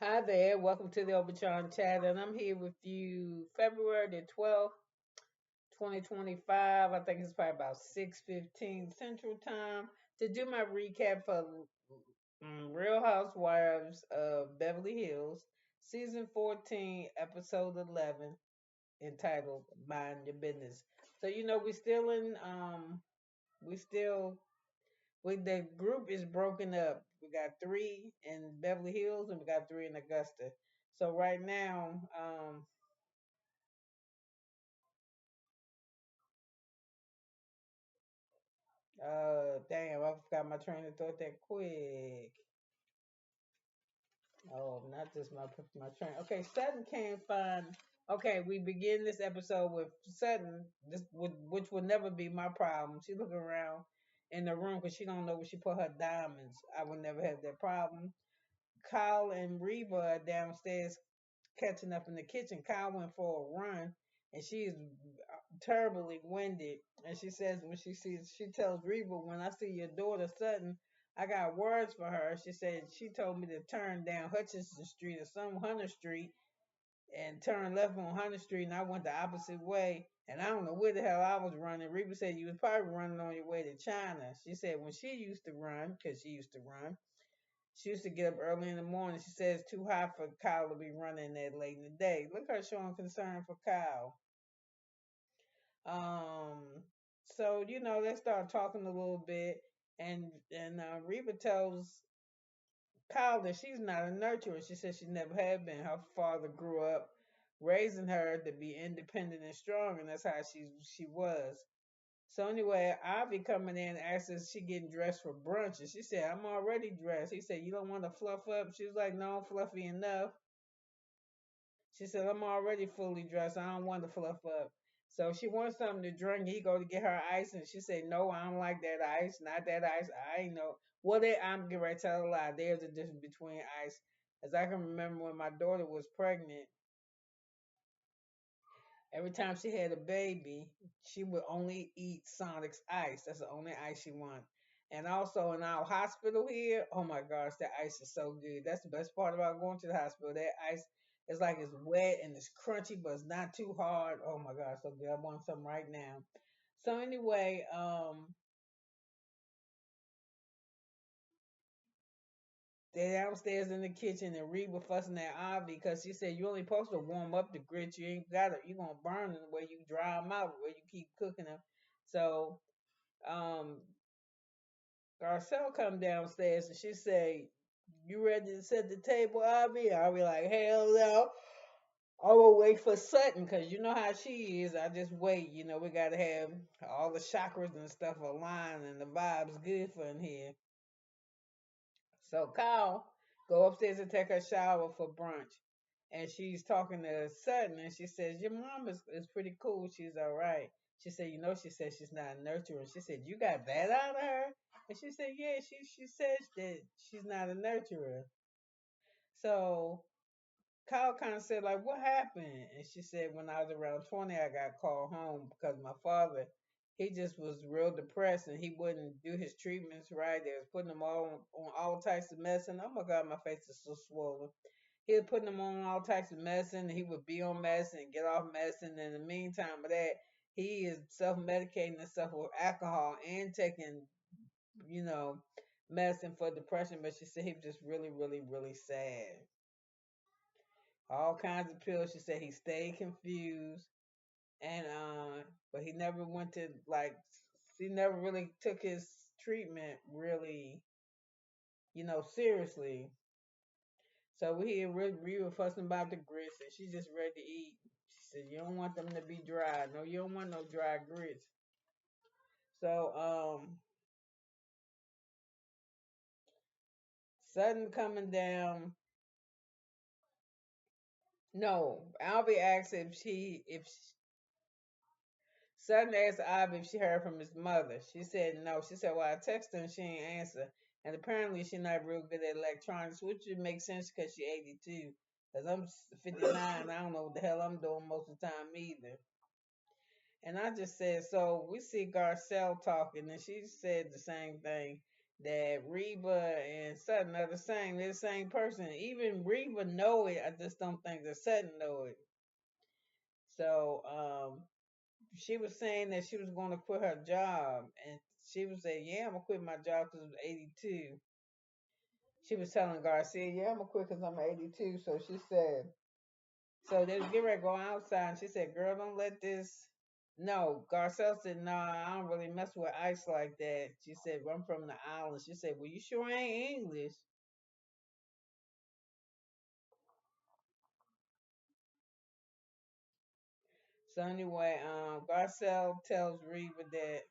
Hi there, welcome to the Obachanchatter, and I'm here with you February the 12th, 2025. I think it's probably about 6:15 Central Time to do my recap for Real Housewives of Beverly Hills, Season 14, Episode 11, entitled Mind Your Business. So, we still we still, the group is broken up. We got three in Beverly Hills and we got three in Augusta. So right now, damn, I forgot my train of thought that quick. Oh, not just my train. Okay, Sutton can't find. Okay, we begin this episode with Sutton, which would never be my problem. She looking around in the room because she don't know where she put her diamonds. I would never have that problem. Kyle and Reba are downstairs catching up in the kitchen. Kyle went for a run, and she is terribly winded. And she says when she tells Reba, when I see your daughter Sutton, I got words for her. She said she told me to turn down Hutchinson Street or some Hunter Street and turn left on Hunter Street, and I went the opposite way. And I don't know where the hell I was running. Reba said you was probably running on your way to China. She said when she used to run, because she used to run, she used to get up early in the morning. She says it's too hot for Kyle to be running that late in the day. Look at her showing concern for Kyle. Um, so they start talking a little bit, and Reba tells Kyle that she's not a nurturer. She says she never had been. Her father grew up raising her to be independent and strong, and that's how she was. So anyway, I'll be coming in and asked if she getting dressed for brunch. And she said, I'm already dressed. He said, you don't want to fluff up? She was like, no, I'm fluffy enough. She said, I'm already fully dressed. I don't want to fluff up. So she wants something to drink. He go to get her ice, and she said, no, I don't like that ice. Not that ice. I ain't know. Well, I'm getting ready to tell a lie. There's a difference between ice. As I can remember when my daughter was pregnant, every time she had a baby, she would only eat Sonic's ice. That's the only ice she wanted. And also in our hospital here, oh my gosh, that ice is so good. That's the best part about going to the hospital. That ice is like it's wet and it's crunchy, but it's not too hard. Oh my gosh, so good. I want some right now. So anyway, they're downstairs in the kitchen and Reba fussing at Avi because she said you only supposed to warm up the grits. You ain't got it. You gonna burn them where you dry them out, where you keep cooking them. So um, Garcelle come downstairs and she say, "You ready to set the table, Avi?" I'll be like, "Hell no." I will wait for Sutton because you know how she is. I just wait. We gotta have all the chakras and stuff aligned and the vibes good for in here. So Kyle go upstairs and take her shower for brunch. And she's talking to Sutton and she says, your mom is pretty cool. She's all right. She said, she said she's not a nurturer. She said, you got that out of her? And she said, yeah, she says that she's not a nurturer. So Kyle kind of said, like, what happened? And she said, when I was around 20, I got called home because my father, he just was real depressed and he wouldn't do his treatments right. They was putting him on all types of medicine. Oh my God, my face is so swollen. He was putting him on all types of medicine. And he would be on medicine and get off medicine. And in the meantime of that, he is self-medicating himself with alcohol and taking, you know, medicine for depression. But she said he was just really, really, really sad. All kinds of pills. She said he stayed confused, and but he never went to like. He never really took his treatment really, seriously. So we were fussing about the grits, and she's just ready to eat. She said, "You don't want them to be dry. No, you don't want no dry grits." So Sudden coming down. No, Albie asked if Sudden asked Ivy if she heard from his mother. She said no. She said, well, I texted her and she ain't answer. And apparently she's not real good at electronics, which would make sense because she's 82. Because I'm 59. I don't know what the hell I'm doing most of the time either. And I just said, so we see Garcelle talking, and she said the same thing. that Reba and Sutton are the same. They're the same person. Even Reba know it. I just don't think that Sutton know it. So she was saying that she was going to quit her job, and she was saying, "Yeah, I'm gonna quit my job because I'm 82." She was telling Garcia, "Yeah, I'm gonna quit because I'm 82." So she said, so they was getting ready to go outside, and she said, "Girl, don't let this." No, Garcelle said, "No, I don't really mess with ice like that." She said, "I'm from the island." She said, "Well, you sure ain't English." So anyway, Garcelle tells Reba that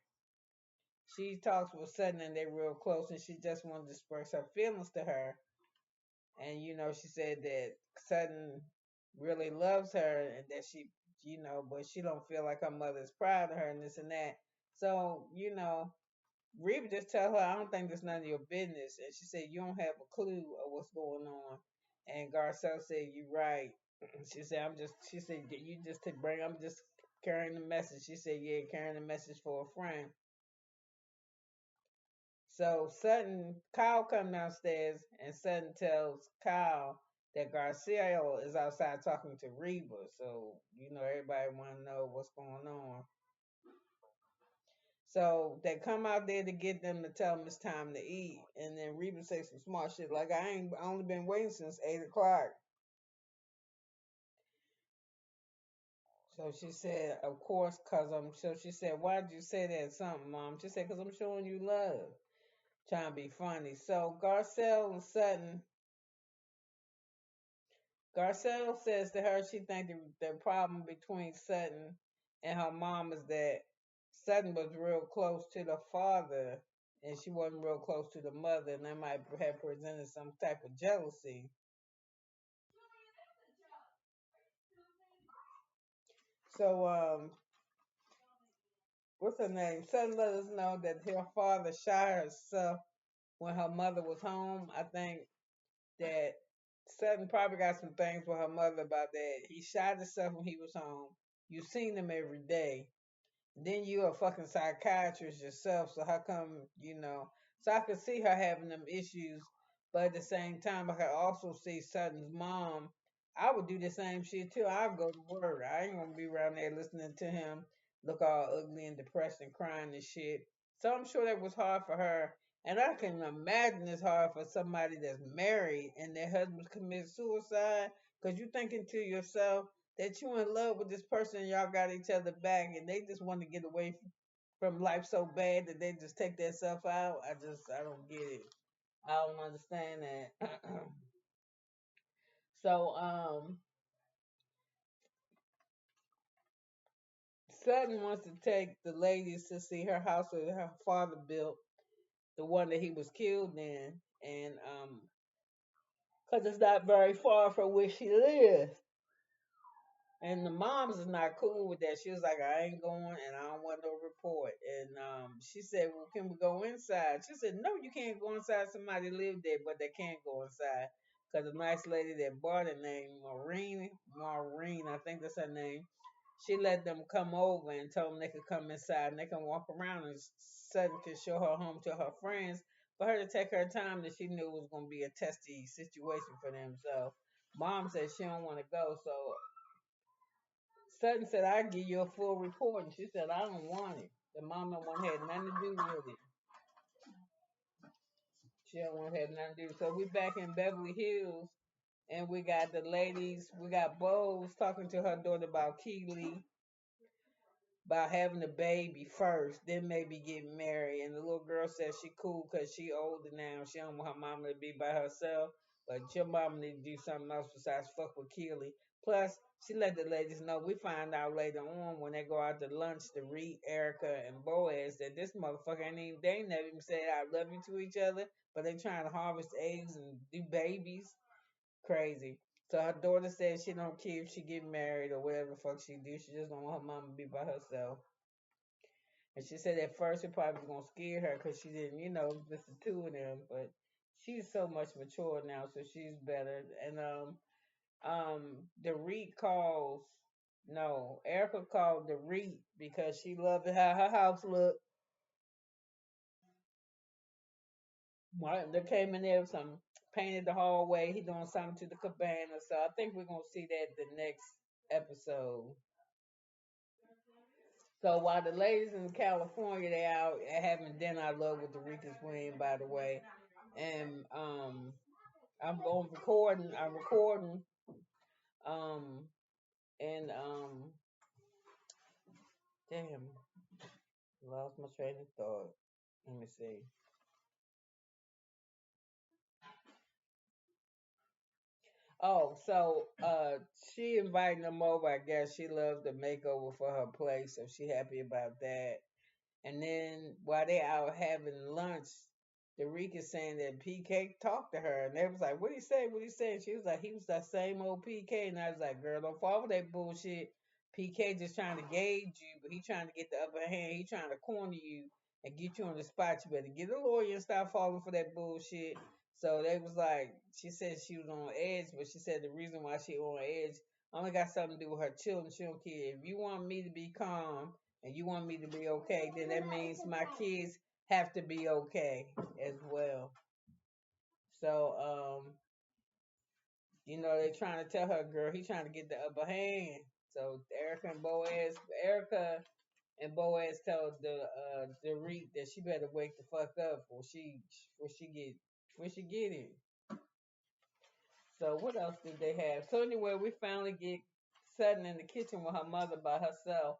she talks with Sutton and they're real close, and she just wanted to express her feelings to her. And she said that Sutton really loves her, and that but she don't feel like her mother's proud of her and this and that. So Reba just tell her, "I don't think that's none of your business." And she said, "You don't have a clue of what's going on." And Garcelle said, "You're right." She said, she said, "You just to bring, I'm just carrying the message." She said, "Yeah, carrying the message for a friend." So Kyle come downstairs, and Sutton tells Kyle that Garcia is outside talking to Reba. So, everybody want to know what's going on. So they come out there to get them to tell them it's time to eat. And then Reba says some smart shit like, I only been waiting since 8 o'clock. So she said, of course, cause I'm. So she said, why'd you say that something, Mom? She said, cause I'm showing you love, trying to be funny. So Garcelle says to her, she think the problem between Sutton and her mom is that Sutton was real close to the father, and she wasn't real close to the mother, and that might have presented some type of jealousy. So, what's her name? Sutton let us know that her father shot herself when her mother was home. I think that Sutton probably got some things with her mother about that. He shot himself when he was home. You seen him every day. Then you a fucking psychiatrist yourself, so how come, So I could see her having them issues, but at the same time, I could also see Sutton's mom. I would do the same shit too. I'd go to work. I ain't gonna be around there listening to him look all ugly and depressed and crying and shit. So I'm sure that was hard for her. And I can imagine it's hard for somebody that's married and their husband commits suicide, because you thinking to yourself, that you in love with this person and y'all got each other back and they just want to get away from life so bad that they just take themselves out. I don't get it. I don't understand that. So Sutton wants to take the ladies to see her house that her father built, the one that he was killed in, and because it's not very far from where she lives. And the moms is not cool with that. She was like, I ain't going and I don't want no report. And she said, well, can we go inside? She said, no, you can't go inside. Somebody lived there, but they can't go inside. Because a nice lady that bought it named Maureen, I think that's her name. She let them come over and told them they could come inside and they can walk around and Sutton could show her home to her friends. For her to take her time that she knew was going to be a testy situation for them. So mom said she don't want to go. So Sutton said, I'll give you a full report. And she said, I don't want it. The mama one had nothing to do with it. She don't want to have nothing to do. So we back in Beverly Hills and we got the ladies, we got Bose talking to her daughter about Keely, about having a baby first, then maybe getting married. And the little girl says she cool because she older now. She don't want her mama to be by herself. But your mama need to do something else besides fuck with Keely. Plus, she let the ladies know. We find out later on when they go out to lunch to read Erica and Boaz that this motherfucker ain't even, they ain't never even said I love you to each other, but they trying to harvest eggs and do babies. Crazy. So her daughter said she don't care if she get married or whatever the fuck she do. She just don't want her mama to be by herself. And she said at first it probably was gonna scare her because she didn't, just the two of them. But she's so much mature now, so she's better. And the REIT calls. No, Erica called the REIT because she loved how her house looked. Martin, they came in there with some painted the hallway. He doing something to the cabana. So I think we're gonna see that the next episode. So while the ladies in California they out having dinner, I love with the Rica's Queen, by the way. And I'm going recording. I'm recording. Um and damn, lost my train of thought. Let me see. Oh, so she inviting them over. I guess she loves the makeover for her place, so she happy about that. And then while they out having lunch, Derica saying that PK talked to her, and they was like, "What he say? What he say?" And she was like, "He was that same old PK." And I was like, "Girl, don't fall for that bullshit. PK just trying to gauge you, but he trying to get the upper hand. He trying to corner you and get you on the spot. You better get a lawyer and stop falling for that bullshit." So they was like, she said she was on edge, but she said the reason why she on edge only got something to do with her children. She don't care. If you want me to be calm and you want me to be okay, then that means my kids have to be okay as well. So, they're trying to tell her, girl, he's trying to get the upper hand. So Erica and Boaz told the Reed that she better wake the fuck up before she get it. So what else did they have? So anyway, we finally get Sutton in the kitchen with her mother by herself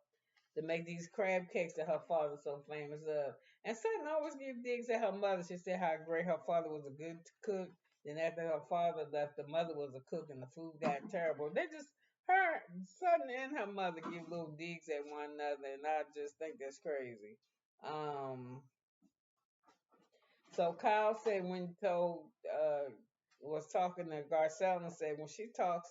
to make these crab cakes that her father so famous of. And Sutton always give digs at her mother. She said how great her father was a good cook. Then after her father left, the mother was a cook and the food got terrible. They just her Sutton and her mother give little digs at one another, and I just think that's crazy. Um, so Kyle said when he told was talking to Garcelle and said when she talks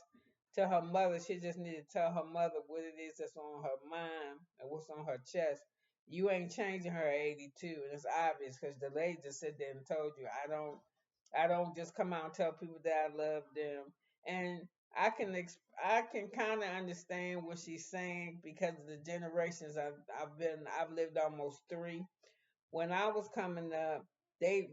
to her mother, she just need to tell her mother what it is that's on her mind and what's on her chest. You ain't changing her at 82, and it's obvious because the lady just sit there and told you, I don't just come out and tell people that I love them, and I can kind of understand what she's saying because of the generations I've lived almost three when I was coming up,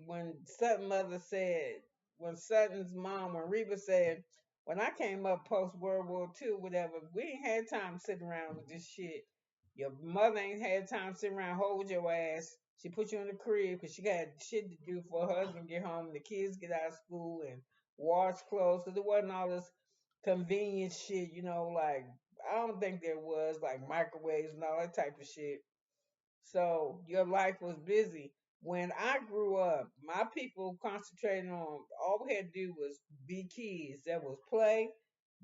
when Sutton mother said, when Sutton's mom, when Reba said, when I came up post World War II, whatever, we ain't had time to sit around with this shit. Your mother ain't had time to sit around hold your ass. She put you in the crib because she got shit to do for her husband get home, the kids get out of school and wash clothes. Because there wasn't all this convenient shit, like I don't think there was like microwaves and all that type of shit. So your life was busy. When I grew up, my people concentrated on all we had to do was be kids. That was play,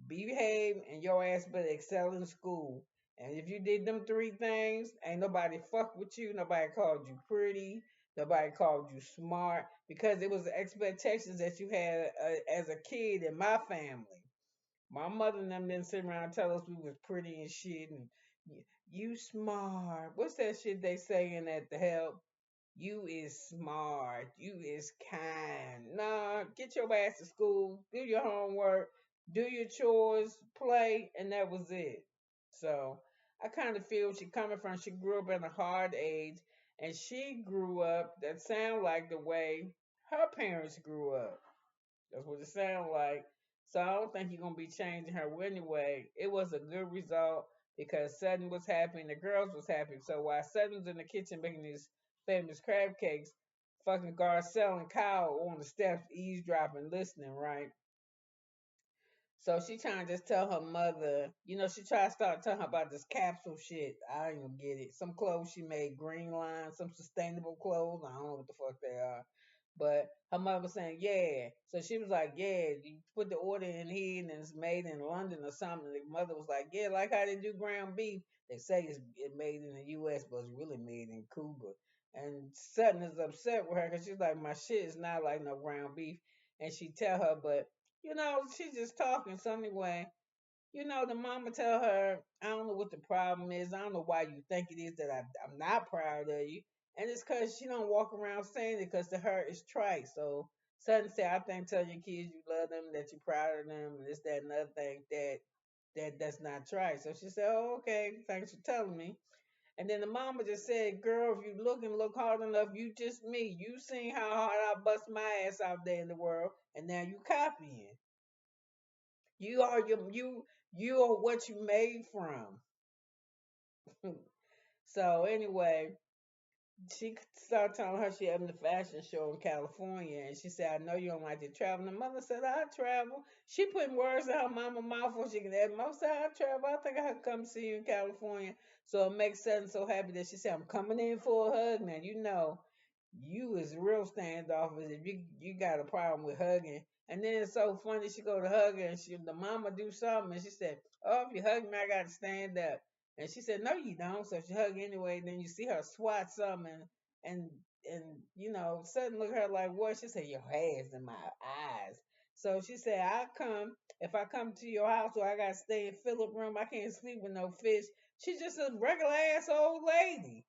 behave, and your ass better excel in school. And if you did them three things, ain't nobody fuck with you. Nobody called you pretty. Nobody called you smart because it was the expectations that you had as a kid in my family. My mother and them didn't sit around and tell us we was pretty and shit and you smart. What's that shit they saying at the help? You is smart. You is kind. Nah, get your ass to school, do your homework, do your chores, play, and that was it. So I kind of feel she coming from. She grew up in a hard age, and she grew up that sound like the way her parents grew up. That's what it sounds like. So I don't think you're gonna be changing her anyway. It was a good result because Sutton was happy and the girls was happy. So while Sutton's in the kitchen making these famous crab cakes, fucking Garcelle and Kyle on the steps eavesdropping, listening, right? So she trying to just tell her mother, she try to start telling her about this capsule shit. I ain't gonna get it. Some clothes she made, green line, some sustainable clothes. I don't know what the fuck they are. But her mother was saying, yeah. So she was like, yeah, you put the order in here and it's made in London or something. The mother was like, yeah, like how they do ground beef. They say it's made in the U.S., but it's really made in Cuba. And Sutton is upset with her because she's like, my shit is not like no ground beef. And she tell her, but she's just talking. So anyway, the mama tell her, I don't know what the problem is. I don't know why you think it is that I'm not proud of you. And it's because she don't walk around saying it because to her it's trite. So Sudden say, I think tell your kids you love them, that you're proud of them, and this, that, and other thing that's not trite. So she said, oh, okay, thanks for telling me. And then the mama just said, "Girl, if you look and look hard enough, you just me. You seen how hard I bust my ass out there in the world, and now you copying. You are what you made from." So anyway, she started telling her she having the fashion show in California, and she said, "I know you don't like to travel." And the mother said, "I travel." She putting words in her mama mouth before she can add. Mom said, "I travel. I think I could come see you in California." So it makes Sutton so happy that she said, "I'm coming in for a hug now." You know, you is real standoffish if you got a problem with hugging. And then it's so funny. She go to hug her, and the mama do something, and she said, "Oh, if you hug me, I got to stand up." And she said, "No, you don't." So she hugged anyway. Then you see her swat something, and and Sudden look at her like, "What?" She said, "Your hands in my eyes." So she said, "I come if I come to your house, or I got to stay in Philip room. I can't sleep with no fish." She's just a regular ass old lady,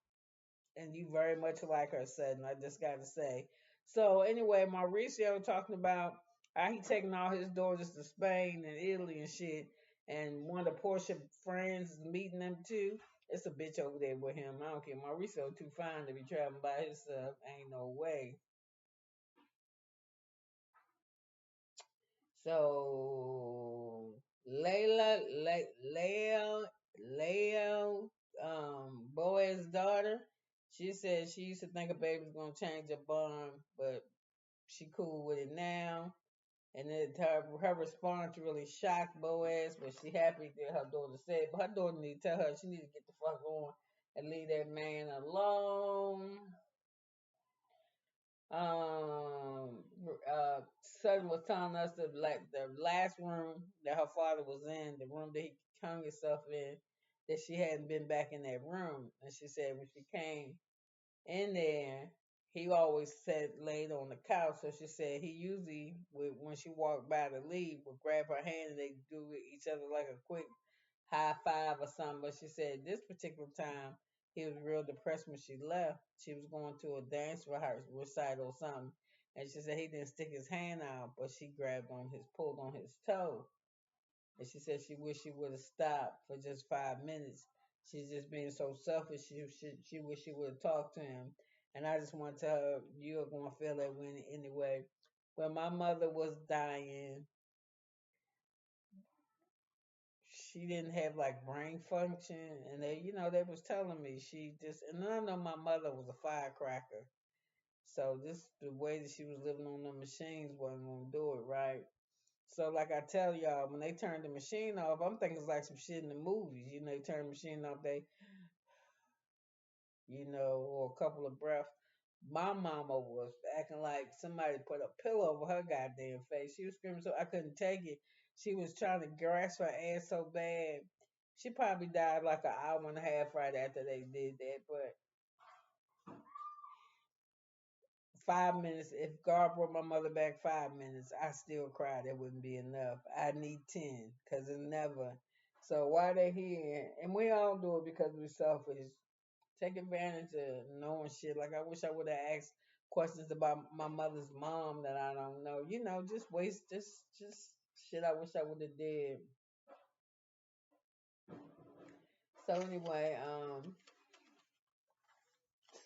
and you very much like her, Sudden. I just got to say. So anyway, Mauricio talking about how he taking all his daughters to Spain and Italy and shit, and one of the Portia friends is meeting them too. It's a bitch over there with him. I don't care. Mauricio too fine to be traveling by himself. Ain't no way. So Leia, Boaz's daughter, she said she used to think a baby's gonna change her bond, but she cool with it now. And then her response really shocked Boaz, but she happy that her daughter said. But her daughter need to tell her she need to get the fuck on and leave that man alone. Um, Sutton was telling us that like the last room that her father was in, the room that he hung himself in, that she hadn't been back in that room, and she said when she came in there, he always sat laid on the couch. So she said he usually would, when she walked by to leave, would grab her hand and they do each other like a quick high five or something. But she said this particular time he was real depressed when she left. She was going to a dance recital or something, and she said he didn't stick his hand out, but she pulled on his toe. And she said she wished she would have stopped for just 5 minutes. She's just being so selfish. She wish she would have talked to him. And I just want to tell her, you're going to feel that way anyway. When my mother was dying, she didn't have like brain function. And they was telling me and I know my mother was a firecracker. So the way that she was living on the machines wasn't going to do it right. So like I tell y'all, when they turn the machine off, I'm thinking it's like some shit in the movies. They turn the machine off, or a couple of breaths. My mama was acting like somebody put a pillow over her goddamn face. She was screaming so I couldn't take it. She was trying to grasp her ass so bad. She probably died like an hour and a half right after they did that. But 5 minutes, if God brought my mother back 5 minutes, I still cry. That wouldn't be enough. I need 10 because it's never. So why they here? And we all do it because we're selfish. Take advantage of knowing shit. Like I wish I would have asked questions about my mother's mom that I don't know. Just waste, just shit. I wish I would have did. So anyway,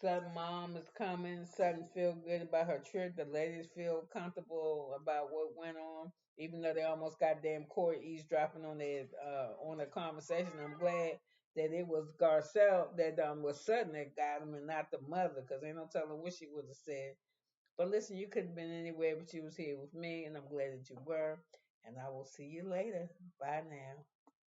Sutton mom is coming. Sutton feel good about her trip. The ladies feel comfortable about what went on, even though they almost got damn Corey eavesdropping on their conversation. I'm glad that it was Garcelle that was Sutton that got him and not the mother, because ain't no telling what she would have said. But listen, you could have been anywhere, but you was here with me, and I'm glad that you were. And I will see you later. Bye now.